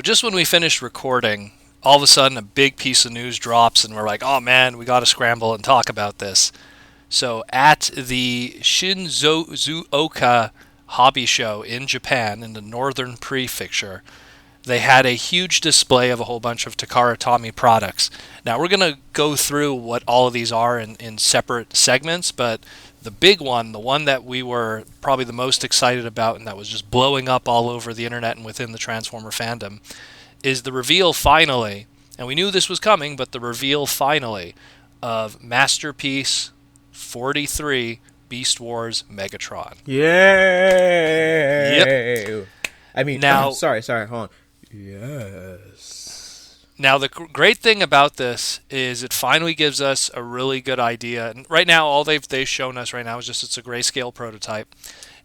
Just when we finished recording, all of a sudden a big piece of news drops, and we're like, oh man, we got to scramble and talk about this. So at the Shizuoka Hobby Show in Japan, in the northern prefecture, they had a huge display of a whole bunch of Takara-Tomy products. Now we're going to go through what all of these are in separate segments, but the big one, the one that we were probably the most excited about and that was just blowing up all over the internet and within the Transformer fandom, is the reveal finally, and we knew this was coming, but the reveal finally of Masterpiece 43 Beast Wars Megatron. Yay! Yep. I mean, now, sorry, hold on. Yes. Now, the great thing about this is it finally gives us a really good idea. And right now, all they've shown us right now is just it's a grayscale prototype.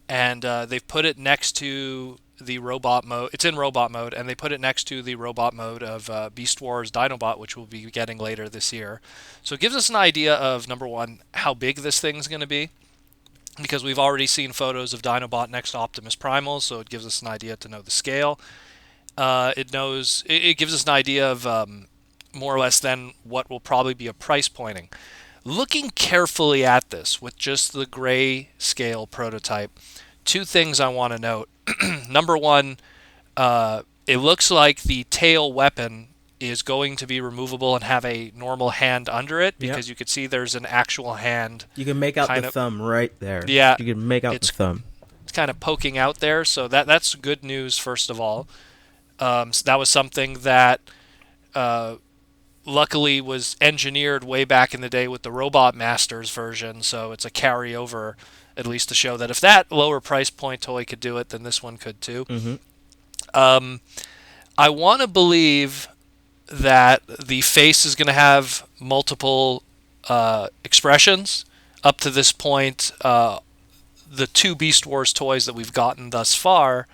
And they've put it next to the robot mode. It's in robot mode, and they put it next to the robot mode of Beast Wars Dinobot, which we'll be getting later this year. So it gives us an idea of, number one, how big this thing's going to be, because we've already seen photos of Dinobot next to Optimus Primal, so it gives us an idea to know the scale. It gives us an idea of more or less then what will probably be a price pointing. Looking carefully at this with just the grayscale prototype, two things I want to note. Number one, it looks like the tail weapon is going to be removable and have a normal hand under it, because you can see there's an actual hand. You can make out the thumb right there. Yeah. You can make out the thumb. It's kind of poking out there, so that's good news, first of all. So that was something that luckily was engineered way back in the day with the Robot Masters version, so it's a carryover, at least to show that if that lower price point toy could do it, then this one could too. Mm-hmm. I want to believe that the face is going to have multiple expressions. Up to this point, the two Beast Wars toys that we've gotten thus far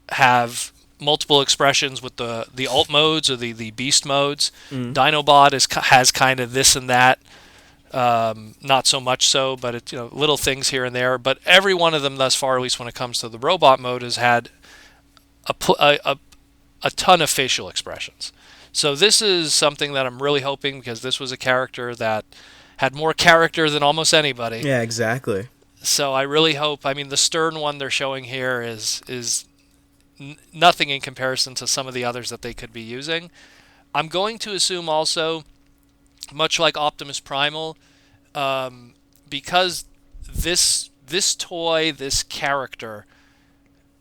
have multiple expressions with the alt modes or the beast modes. Dinobot has kind of this and that, not so much so, but it's little things here and there. But every one of them thus far, at least when it comes to the robot mode, has had a ton of facial expressions. So this is something that I'm really hoping, because this was a character that had more character than almost anybody. Yeah, exactly. So I really hope. I mean, the Stern one they're showing here is nothing in comparison to some of the others that they could be using. I'm going to assume also, much like Optimus Primal, because this toy, this character,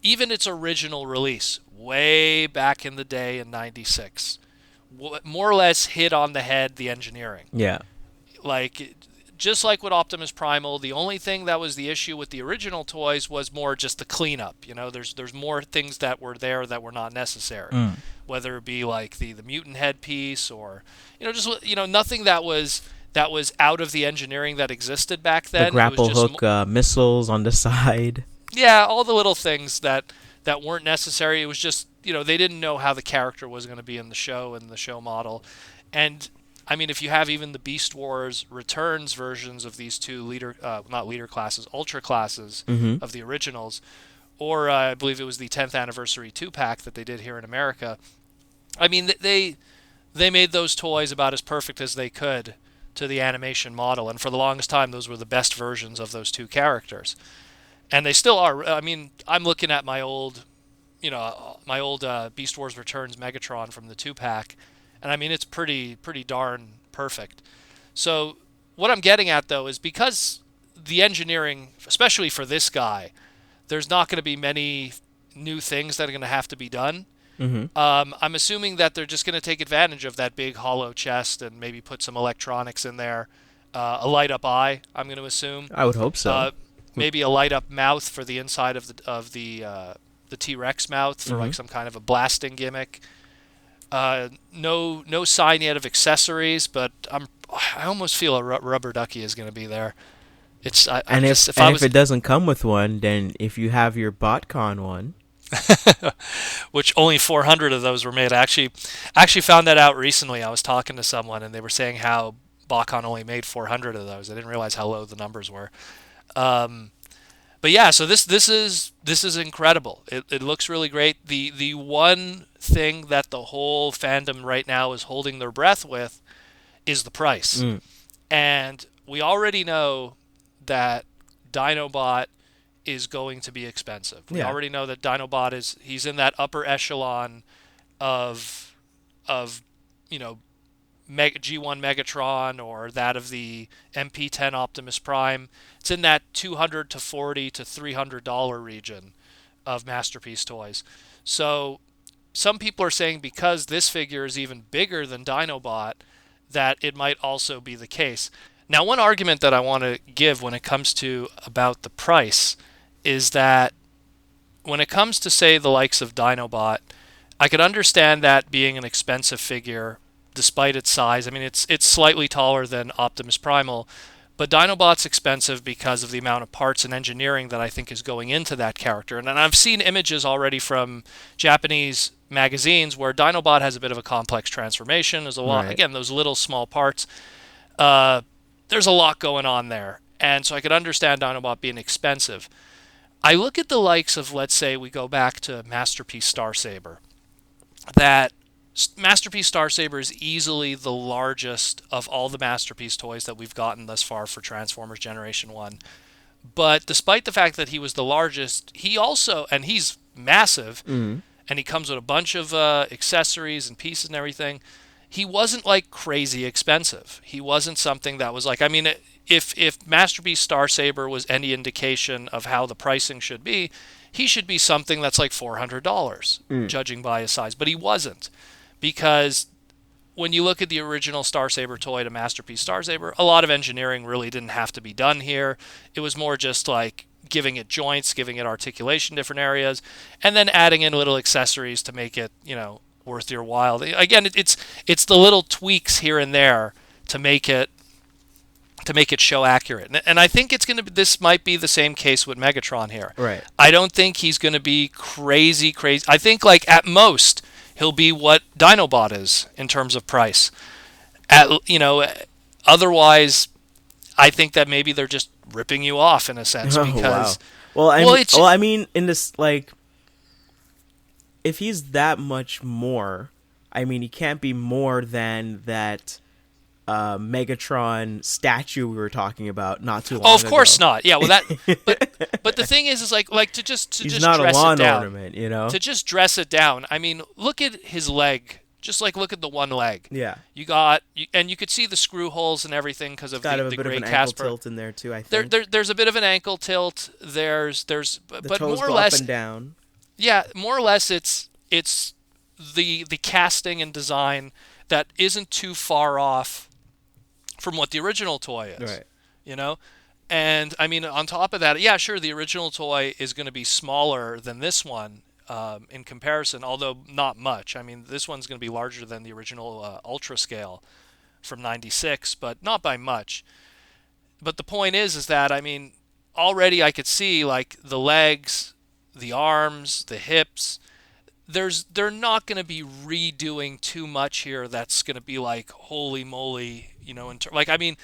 even its original release way back in the day in '96, more or less hit on the head the engineering. Yeah. Just like with Optimus Primal, the only thing that was the issue with the original toys was more just the cleanup. There's more things that were there that were not necessary, whether it be like the mutant headpiece or nothing that was out of the engineering that existed back then. The grapple hook missiles on the side. Yeah, all the little things that weren't necessary. It was just they didn't know how the character was going to be in the show and the show model, and I mean, if you have even the Beast Wars Returns versions of these two not leader classes, ultra classes of the originals, or I believe it was the 10th anniversary 2-pack that they did here in America. I mean, they made those toys about as perfect as they could to the animation model, and for the longest time, those were the best versions of those two characters, and they still are. I mean, I'm looking at my old Beast Wars Returns Megatron from the 2-pack. And I mean, it's pretty darn perfect. So what I'm getting at, though, is because the engineering, especially for this guy, there's not going to be many new things that are going to have to be done. I'm assuming that they're just going to take advantage of that big hollow chest and maybe put some electronics in there. A light-up eye, I'm going to assume. I would hope so. Maybe a light-up mouth for the inside of the T-Rex mouth for like some kind of a blasting gimmick. No sign yet of accessories, but I almost feel a rubber ducky is going to be there. If it doesn't come with one, then if you have your BotCon one, which only 400 of those were made. I actually found that out recently. I was talking to someone and they were saying how BotCon only made 400 of those. I didn't realize how low the numbers were. But yeah, so this is incredible. It looks really great. The one thing that the whole fandom right now is holding their breath with is the price. And we already know that Dinobot is going to be expensive. We already know that Dinobot he's in that upper echelon of G1 Megatron or that of the MP-10 Optimus Prime. It's in that $200 to $40 to $300 region of Masterpiece toys. So some people are saying because this figure is even bigger than Dinobot, that it might also be the case. Now, one argument that I want to give when it comes to about the price is that when it comes to, say, the likes of Dinobot, I could understand that being an expensive figure despite its size. I mean, it's slightly taller than Optimus Primal, but Dinobot's expensive because of the amount of parts and engineering that I think is going into that character. And I've seen images already from Japanese magazines where Dinobot has a bit of a complex transformation. There's a lot, again, those little small parts. There's a lot going on there. And so I could understand Dinobot being expensive. I look at the likes of, let's say, we go back to Masterpiece Starsaber. That Masterpiece Starsaber is easily the largest of all the Masterpiece toys that we've gotten thus far for Transformers Generation 1. But despite the fact that he was the largest, he also, and he's massive, and he comes with a bunch of accessories and pieces and everything, he wasn't like crazy expensive. He wasn't something that was like, I mean, if Masterpiece Starsaber was any indication of how the pricing should be, he should be something that's like $400, judging by his size. But he wasn't. Because when you look at the original Starsaber toy to Masterpiece Starsaber, a lot of engineering really didn't have to be done here. It was more just like giving it joints, giving it articulation in different areas, and then adding in little accessories to make it, worth your while. Again, it's the little tweaks here and there to make it show accurate. And I think this might be the same case with Megatron here. Right. I don't think he's going to be crazy. I think like at most he'll be what Dinobot is in terms of price. Otherwise, I think that maybe they're just ripping you off in a sense because. Wow. I mean, in this like, if he's that much more, I mean, he can't be more than that Megatron statue we were talking about not too long ago. Oh, of course not. Yeah, well but the thing is like to just he's just not dress a lawn it down. Ornament, To just dress it down. I mean, look at his leg. Just like look at the one leg. Yeah. And you could see the screw holes and everything because of the bit gray of an Casper. ankle tilt in there too, I think. There's a bit of an ankle tilt. But toes more or go less up and down. Yeah, more or less it's the casting and design that isn't too far off from what the original toy is. Right. And I mean, on top of that, yeah, sure, the original toy is going to be smaller than this one in comparison, although not much. I mean, this one's going to be larger than the original Ultra scale from '96, but not by much. But the point is that, I mean, already I could see like the legs, the arms, the hips. They're not going to be redoing too much here. That's going to be like holy moly, I mean,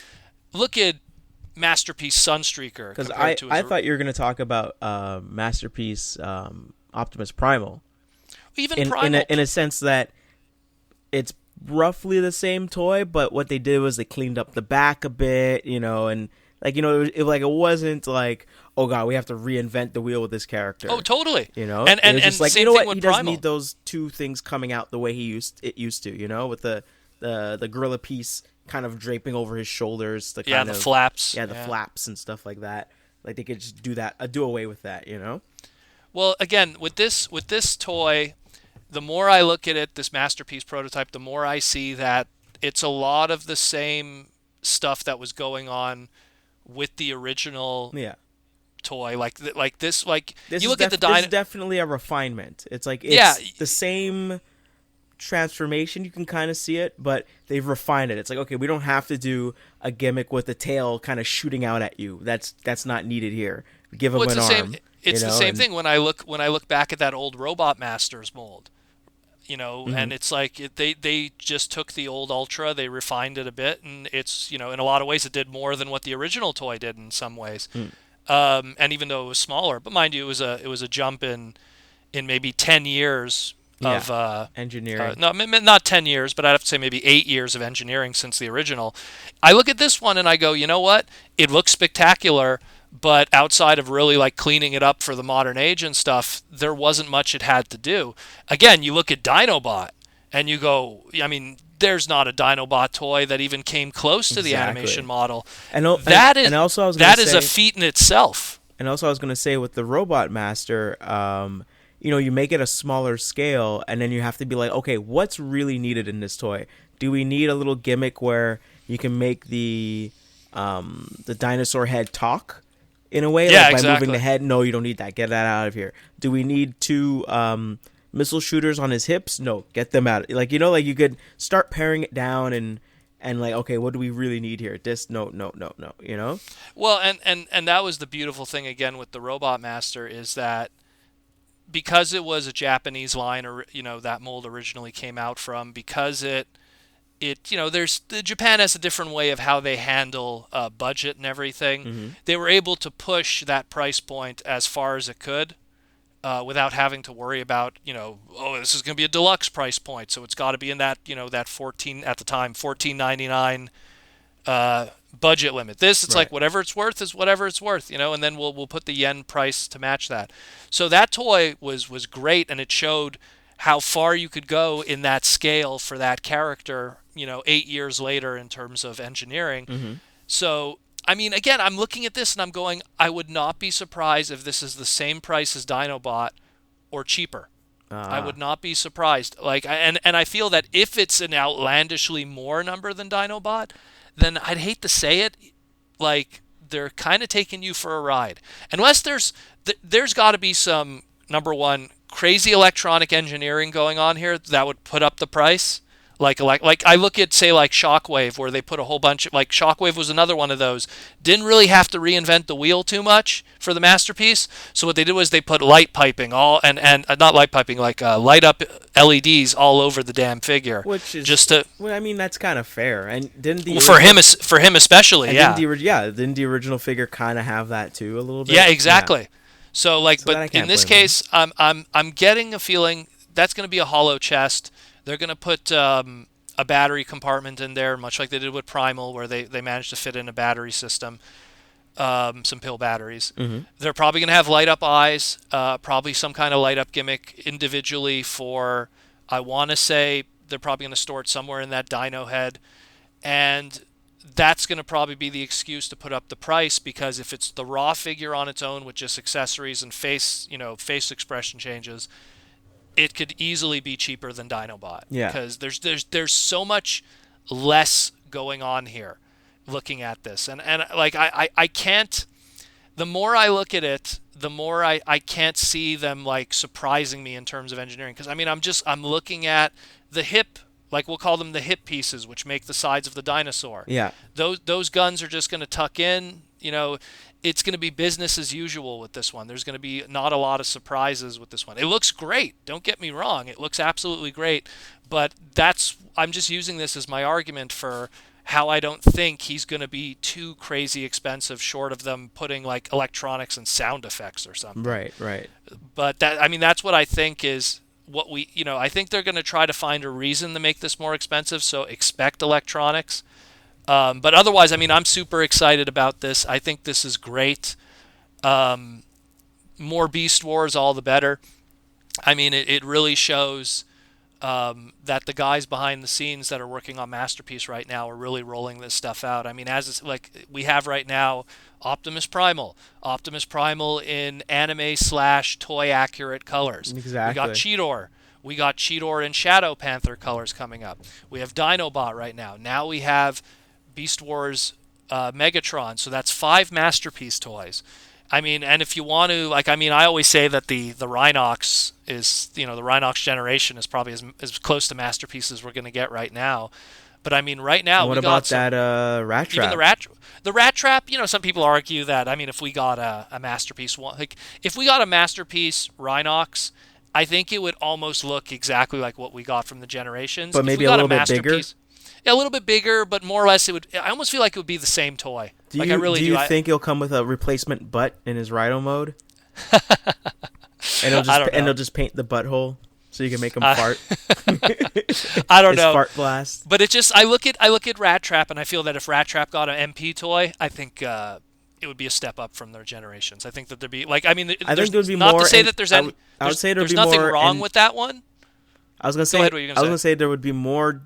look at Masterpiece Sunstreaker. Because I thought you were going to talk about Masterpiece Optimus Primal. Even Primal, in a sense that it's roughly the same toy, but what they did was they cleaned up the back a bit, and it wasn't like, oh god, we have to reinvent the wheel with this character. Oh, totally. And it was just like, same thing with he Primal. doesn't need those two things coming out the way it used to, with the gorilla piece kind of draping over his shoulders. The flaps. Yeah, the flaps and stuff like that. Like they could just do away with that, Well, again, with this toy, the more I look at it, this Masterpiece prototype, the more I see that it's a lot of the same stuff that was going on with the original toy. Like this you look at the This is definitely a refinement. It's like the same transformation, you can kind of see it, but they've refined it. It's like, okay, we don't have to do a gimmick with the tail kind of shooting out at you. That's not needed here. Give him an arm. It's the same thing when I look back at that old Robot Masters mold. And it's like they just took the old Ultra, they refined it a bit, and it's, in a lot of ways it did more than what the original toy did in some ways. And even though it was smaller, but mind you, it was a jump in maybe 10 years of engineering. No, not 10 years, but I'd have to say maybe 8 years of engineering since the original. I look at this one and I go, you know what? It looks spectacular, but outside of really like cleaning it up for the modern age and stuff, there wasn't much it had to do. Again, you look at Dinobot and you go, I mean, there's not a Dinobot toy that even came close to the animation model. And that is a feat in itself. And also I was going to say with the Robot Master, you make it a smaller scale, and then you have to be like, okay, what's really needed in this toy? Do we need a little gimmick where you can make the dinosaur head talk in a way, by moving the head? No, you don't need that. Get that out of here. Do we need 2 missile shooters on his hips? No, get them out. You could start paring it down and okay, what do we really need here? This, no. Well, and that was the beautiful thing again with the Robot Master is that because it was a Japanese line, or that mold originally came out from, because Japan has a different way of how they handle budget and everything. Mm-hmm. They were able to push that price point as far as it could without having to worry about, this is going to be a deluxe price point, so it's got to be in that, that $14.99 budget limit. It's like whatever it's worth is whatever it's worth, and then we'll put the yen price to match that. So that toy was great, and it showed how far you could go in that scale for that character, 8 years later in terms of engineering. Mm-hmm. So, I mean, again, I'm looking at this and I'm going, I would not be surprised if this is the same price as Dinobot or cheaper. I would not be surprised. And I feel that if it's an outlandishly more number than Dinobot, then I'd hate to say it, they're kind of taking you for a ride. Unless there's got to be some, number one, crazy electronic engineering going on here that would put up the price. Like I look at, say, like Shockwave, where they put a whole bunch of, Shockwave was another one of those. Didn't really have to reinvent the wheel too much for the Masterpiece. So what they did was they put light piping not light piping, light up LEDs all over the damn figure. Which is just to. Well, I mean, that's kind of fair. And didn't the for him especially, yeah. Didn't the original figure kind of have that too a little bit? Yeah, exactly. Yeah. So but in this case, I'm getting a feeling that's going to be a hollow chest. They're going to put a battery compartment in there, much like they did with Primal, where they managed to fit in a battery system, some pill batteries. Mm-hmm. They're probably going to have light-up eyes, probably some kind of light-up gimmick individually for, I want to say, they're probably going to store it somewhere in that dino head. And that's going to probably be the excuse to put up the price, because if it's the raw figure on its own with just accessories and face expression changes, it could easily be cheaper than Dinobot. Yeah. Because there's so much less going on here looking at this. And I can't, the more I look at it, the more I can't see them surprising me in terms of engineering. Because I mean, I'm looking at the hip, we'll call them the hip pieces, which make the sides of the dinosaur. Yeah. Those guns are just going to tuck in, it's going to be business as usual with this one. There's going to be not a lot of surprises with this one. It looks great. Don't get me wrong. It looks absolutely great. But I'm just using this as my argument for how I don't think he's going to be too crazy expensive, short of them putting electronics and sound effects or something. Right. But that's what I think is what I think they're going to try to find a reason to make this more expensive. So expect electronics. But otherwise, I mean, I'm super excited about this. I think this is great. More Beast Wars, all the better. I mean, it really shows that the guys behind the scenes that are working on Masterpiece right now are really rolling this stuff out. I mean, as it's we have right now, Optimus Primal in anime/toy accurate colors. Exactly. We got Cheetor. We got Cheetor in Shadow Panther colors coming up. We have Dinobot right now. Now we have Beast Wars Megatron. So that's 5 Masterpiece toys. I mean, and if you want to, I always say that the Rhinox is, the Rhinox generation is probably as close to Masterpiece as we're going to get right now. But I mean, right now, what about that Rat Trap? Even the Rat Trap, some people argue that, if we got a Masterpiece one, if we got a Masterpiece Rhinox, I think it would almost look exactly like what we got from the generations. But maybe a little bit bigger? Yeah, a little bit bigger, but more or less I almost feel like it would be the same toy. Do you think he'll come with a replacement butt in his Rhino mode? And he'll just paint the butthole so you can make him fart. I don't His know. Fart blast. But it just I look at Rat Trap and I feel that if Rat Trap got an MP toy, I think it would be a step up from their generations. I think that there'd be I think there would be not more, to say that there's any. I would say there's nothing wrong with that one. I was gonna say. I was gonna say there would be more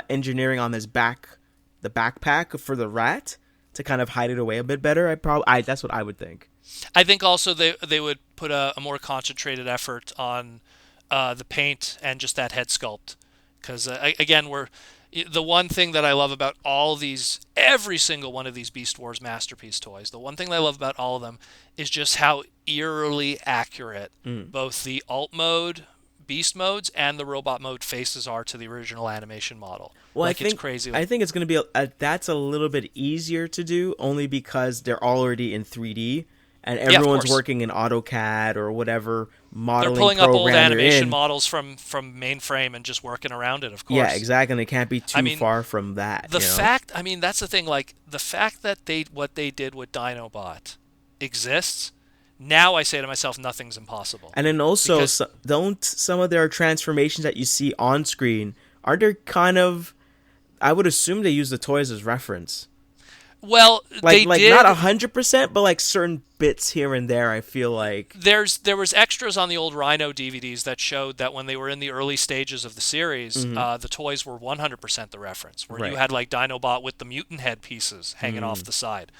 engineering on this the backpack for the rat to kind of hide it away a bit better. That's what I would think. I think also they would put a more concentrated effort on the paint and just that head sculpt, because again, the one thing that I love about every single one of these Beast Wars Masterpiece toys, the one thing that I love about all of them is just how eerily accurate both the alt mode, beast modes, and the robot mode faces are to the original animation model. Well, I think it's crazy. I think it's going to be that's a little bit easier to do, only because they're already in 3D. And everyone's working in AutoCAD or whatever modeling program. They're pulling up old animation models from mainframe and just working around it, of course. Yeah, exactly. And they can't be too far from that. That's the thing. Like, the fact that what they did with Dinobot exists, now I say to myself, nothing's impossible. And then also, don't some of their transformations that you see on screen, aren't they kind of... I would assume they use the toys as reference. Well, they did not 100%, but certain bits here and there. I feel like there was extras on the old Rhino DVDs that showed that when they were in the early stages of the series, the toys were 100% the reference. Where you had Dinobot with the mutant head pieces hanging off the side.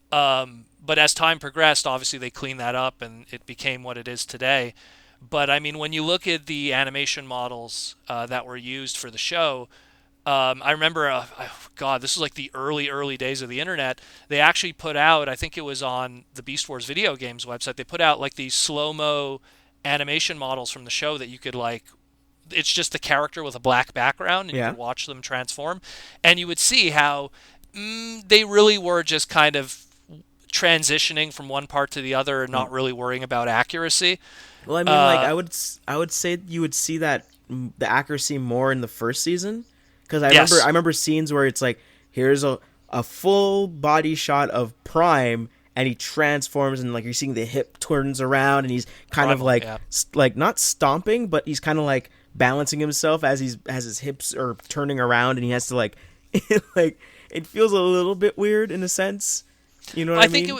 But as time progressed, obviously they cleaned that up and it became what it is today. But I mean, when you look at the animation models that were used for the show. I remember, this was like the early days of the internet. They actually put out, I think it was on the Beast Wars video games website, they put out these slow-mo animation models from the show that you could it's just the character with a black background, and you could watch them transform. And you would see how they really were just kind of transitioning from one part to the other and not really worrying about accuracy. Well, I mean, I would say you would see that the accuracy more in the first season. Because I remember scenes where it's here's a full body shot of Prime, and he transforms, and you're seeing the hip turns around, and he's kind of not stomping, but he's kind of balancing himself as his hips are turning around, and he has to it feels a little bit weird in a sense, you know what I mean?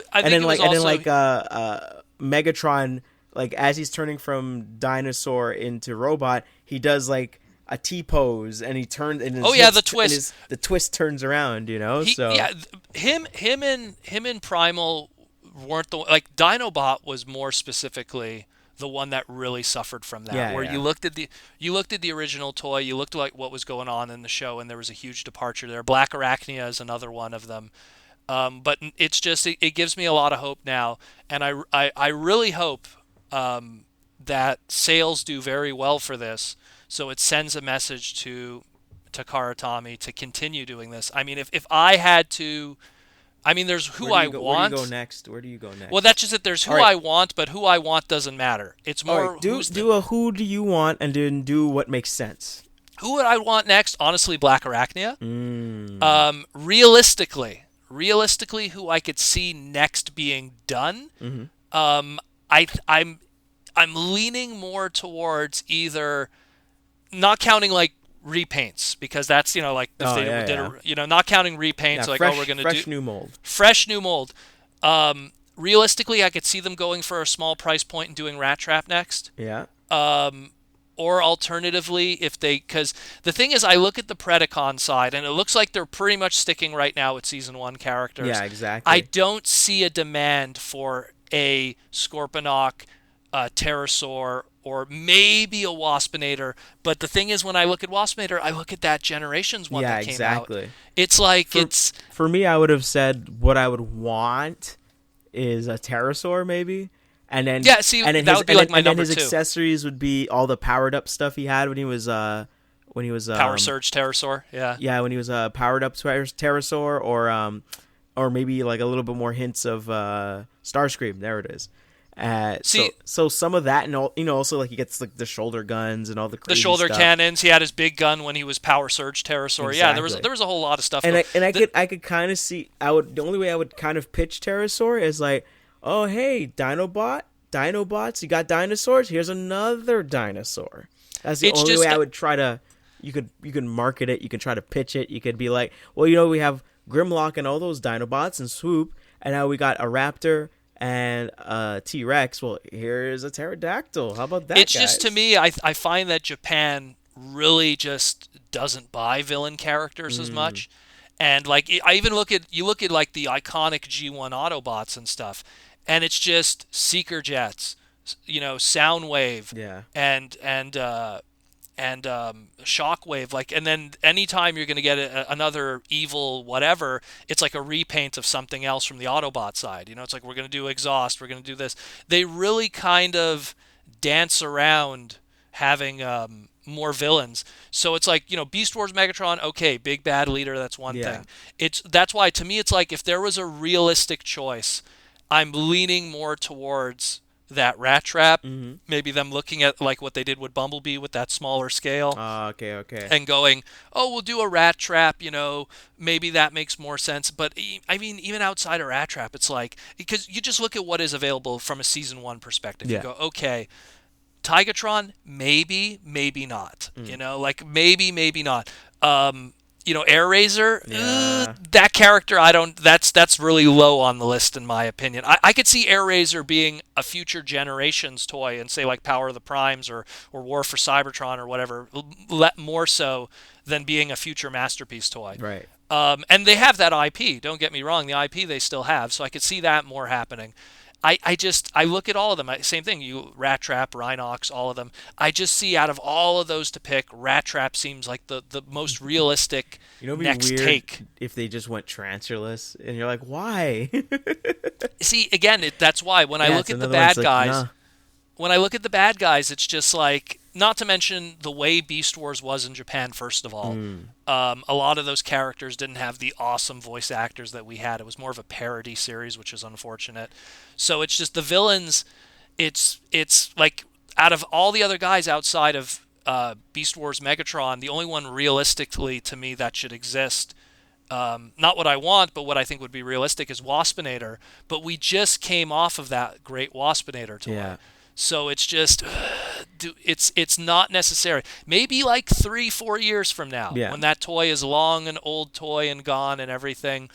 Megatron, as he's turning from dinosaur into robot, he does a T-pose, and he turns, and the twist. The twist turns around, him and Primal weren't the Dinobot was more specifically the one that really suffered from that. You looked at the original toy, you looked at what was going on in the show, and there was a huge departure there. Black Arachnia is another one of them. But it's just it gives me a lot of hope now, and I really hope that sales do very well for this. So it sends a message to Takara-Tomy to continue doing this. I mean, if I had to... I mean, there's who I want. Where do you go next? Where do you go next? Well, that's just it. There's who I want, but who I want doesn't matter. It's more... Who do you want, and then do what makes sense. Who would I want next? Honestly, Black Arachnia. Realistically, who I could see next being done, I'm leaning more towards either... Not counting repaints, because that's not counting repaints we're going to do fresh new mold. Realistically, I could see them going for a small price point and doing Rat Trap next. Or alternatively, because the thing is, I look at the Predacon side, and it looks like they're pretty much sticking right now with Season 1 characters. Yeah, exactly. I don't see a demand for a Scorponok, a Pterosaur, or maybe a Waspinator. But the thing is, when I look at Waspinator, I look at that Generations one that came out. It's for me, I would have said what I would want is a Pterosaur, maybe. And then that would be my number 2. His accessories would be all the powered up stuff he had when he was Power Surge Pterosaur. Yeah, when he was powered up Pterosaur, or maybe a little bit more hints of Starscream. There it is. So some of that, and also he gets the shoulder guns and all the crazy shoulder stuff. Cannons. He had his big gun when he was Power Surge Pterosaur. Exactly. Yeah, there was a whole lot of stuff. And I could kind of see. The only way I would kind of pitch Pterosaur is oh hey, Dinobots, you got dinosaurs. Here's another dinosaur. That's the it's only just way I would try to. You could market it. You can try to pitch it. You could be like, well, you know, we have Grimlock and all those Dinobots and Swoop, and now we got a Raptor and a T-Rex. Well, here's a pterodactyl. How about that? It's guys? just, to me, I find that Japan really just doesn't buy villain characters as much. And like, I even look at like the iconic G1 Autobots and stuff, and it's just Seeker jets, you know, Soundwave, Yeah. and Shockwave, like, and then anytime you're going to get another evil whatever, it's like a repaint of something else from the Autobot side. You know, it's like, we're going to do Exhaust, we're going to do this. They really kind of dance around having more villains. So it's like, you know, Beast Wars Megatron, okay, big bad leader, that's one thing. That's why, to me, it's like, if there was a realistic choice, I'm leaning more towards that Rat Trap, maybe them looking at like what they did with Bumblebee with that smaller scale. Okay. And going, oh, we'll do a Rat Trap, you know, maybe that makes more sense. But I mean, even outside of Rat Trap, it's like, because you just look at what is available from a season 1 perspective. You go, okay, Tigatron, maybe not. You know, like maybe not. You know, Air Razor, that character, that's really low on the list in my opinion. I could see Air Razor being a future generations toy, and say like Power of the Primes or War for Cybertron or whatever, more so than being a future Masterpiece toy. Right. And they have that IP, don't get me wrong, the IP they still have, so I could see that more happening. I look at all of them. Same thing. You Rat Trap, Rhinox, all of them. I just see out of all of those to pick, Rat Trap seems like the most realistic next weird take. If they just went transferless, and you're like, why? See, again, that's why when I look at the bad guys, when I look at the bad guys, it's just like, not to mention the way Beast Wars was in Japan, first of all. A lot of those characters didn't have the awesome voice actors that we had. It was more of a parody series, which is unfortunate. So it's just the villains, it's like, out of all the other guys outside of Beast Wars Megatron, the only one realistically to me that should exist, not what I want, but what I think would be realistic, is Waspinator. But we just came off of that great Waspinator toy. Yeah. So it's just, it's not necessary. Maybe like 3-4 years from now, when that toy is long and old toy and gone and everything,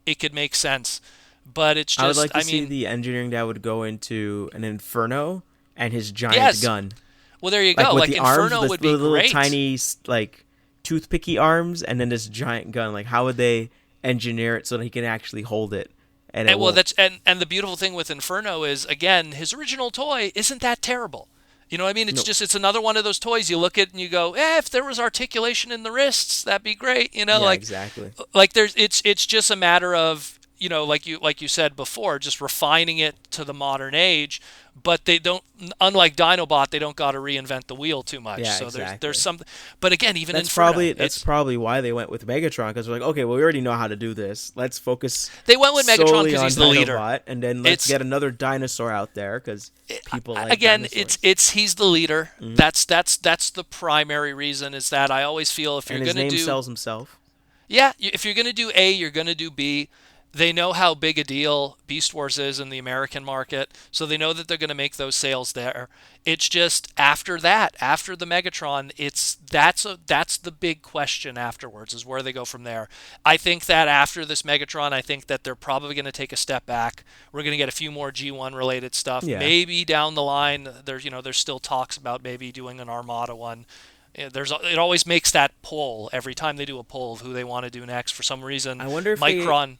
it could make sense. But it's just, I would like to see the engineering that would go into an Inferno and his giant gun. Well, there you go. Like Inferno arms, would be little great. Tiny, like, toothpicky arms, and then this giant gun. Like, how would they engineer it so that he can actually hold it? And the beautiful thing with Inferno is, again, his original toy isn't that terrible. You know what I mean? It's just, it's another one of those toys you look at and you go, if there was articulation in the wrists, that'd be great. You know, like, exactly. Like, it's just a matter of, you know, like you said before, just refining it to the modern age. But they don't, unlike Dinobot, they don't got to reinvent the wheel too much. So there's something. But again, even Inferno, that's probably why they went with Megatron, because they're like, okay, well, we already know how to do this. Let's focus. They went with Megatron because he's the leader, and then let's get another dinosaur out there because people like dinosaurs. He's the leader. That's the primary reason. Is that I always feel if you're going to do, his name sells himself. Yeah, if you're going to do A, you're going to do B. They know how big a deal Beast Wars is in the American market, so they know that they're going to make those sales there. It's just after that, after the Megatron, that's the big question afterwards, is where they go from there. I think that after this Megatron, I think that they're probably going to take a step back. We're going to get a few more G1 related stuff. Yeah. Maybe down the line, there's still talks about maybe doing an Armada one. It always makes that poll every time they do a poll of who they want to do next. For some reason, Micron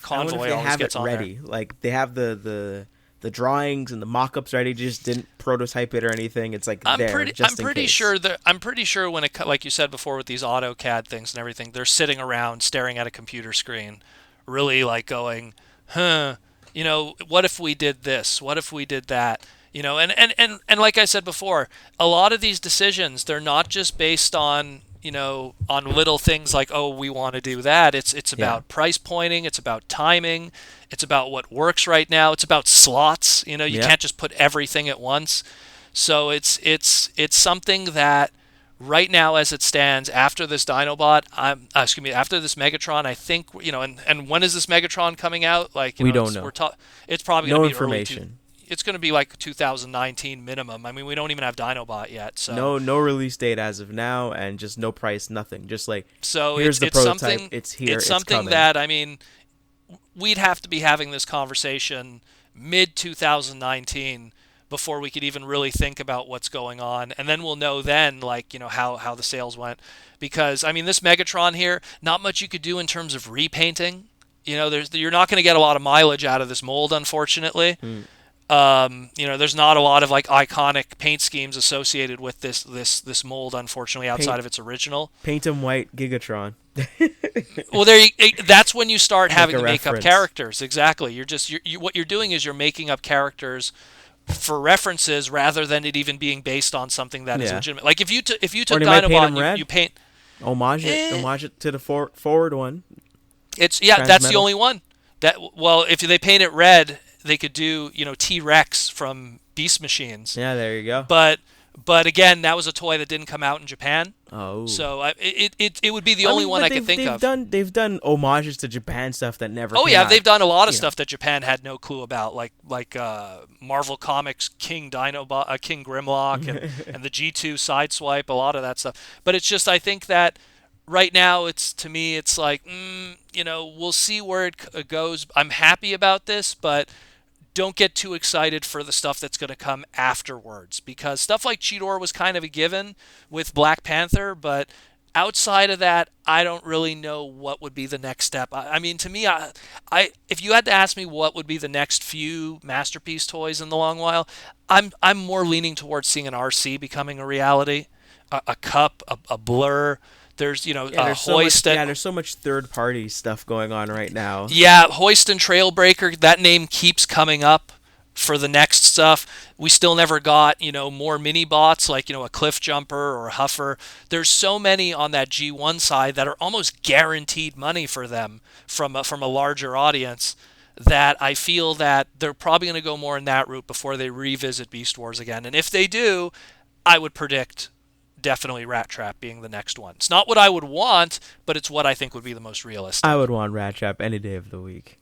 Convoy always gets on ready. There. Like, they have the drawings and the mock-ups ready. Just didn't prototype it or anything. It's like I'm pretty sure when it, like you said before, with these AutoCAD things and everything, they're sitting around staring at a computer screen, really like going, you know, what if we did this? What if we did that? You know, and like I said before, a lot of these decisions, they're not just based on, you know, on little things like, oh, we want to do that. It's about price pointing. It's about timing. It's about what works right now. It's about slots. You know, you can't just put everything at once. So it's something that right now, as it stands, after this Dinobot, after this Megatron, I think, you know, and when is this Megatron coming out? Like, we don't know. It's probably going to be information. it's going to be like 2019 minimum. I mean, we don't even have Dinobot yet, so no release date as of now, and just no price, nothing. Just like, so here's the it's prototype. something. It's here. It's something coming. that, I mean, we'd have to be having this conversation mid 2019 before we could even really think about what's going on, and then we'll know then, like, how the sales went, because I mean, this Megatron here, not much you could do in terms of repainting. You're not going to get a lot of mileage out of this mold, unfortunately. There's not a lot of like iconic paint schemes associated with this mold, unfortunately, outside of its original. Paint him white, Gigatron. Well, that's when you start having to make up characters. Exactly. What you're doing is you're making up characters for references rather than it even being based on something that is legitimate. Like if you took Dinobot and you paint homage it to the forward one. That's the only one. If they paint it red, they could do T-Rex from Beast Machines. Yeah, there you go. But again, that was a toy that didn't come out in Japan. Oh. So it would be the only one I could think of. They've done homages to Japan stuff that never. Oh yeah, they've done a lot of stuff that Japan had no clue about, like Marvel Comics King Dinobot, King Grimlock, and the G2 Sideswipe, a lot of that stuff. But it's just, I think that right now to me it's like we'll see where it goes. I'm happy about this, but don't get too excited for the stuff that's going to come afterwards, because stuff like Cheetor was kind of a given with Black Panther, but outside of that, I don't really know what would be the next step. I mean, to me, if you had to ask me what would be the next few Masterpiece toys in the long while, I'm more leaning towards seeing an RC becoming a reality, a Cup, a Blur. There's Hoist. There's so much third-party stuff going on right now. Yeah, Hoist and Trailbreaker, that name keeps coming up for the next stuff. We still never got, more mini-bots like, a Cliff Jumper or a Huffer. There's so many on that G1 side that are almost guaranteed money for them from a larger audience, that I feel that they're probably going to go more in that route before they revisit Beast Wars again. And if they do, I would predict definitely Rat Trap being the next one. It's not what I would want, but it's what I think would be the most realistic. I would want Rat Trap any day of the week.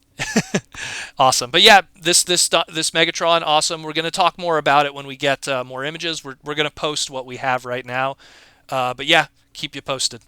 Awesome. But yeah, this Megatron, awesome. We're going to talk more about it when we get more images. We're going to post what we have right now. But yeah, keep you posted.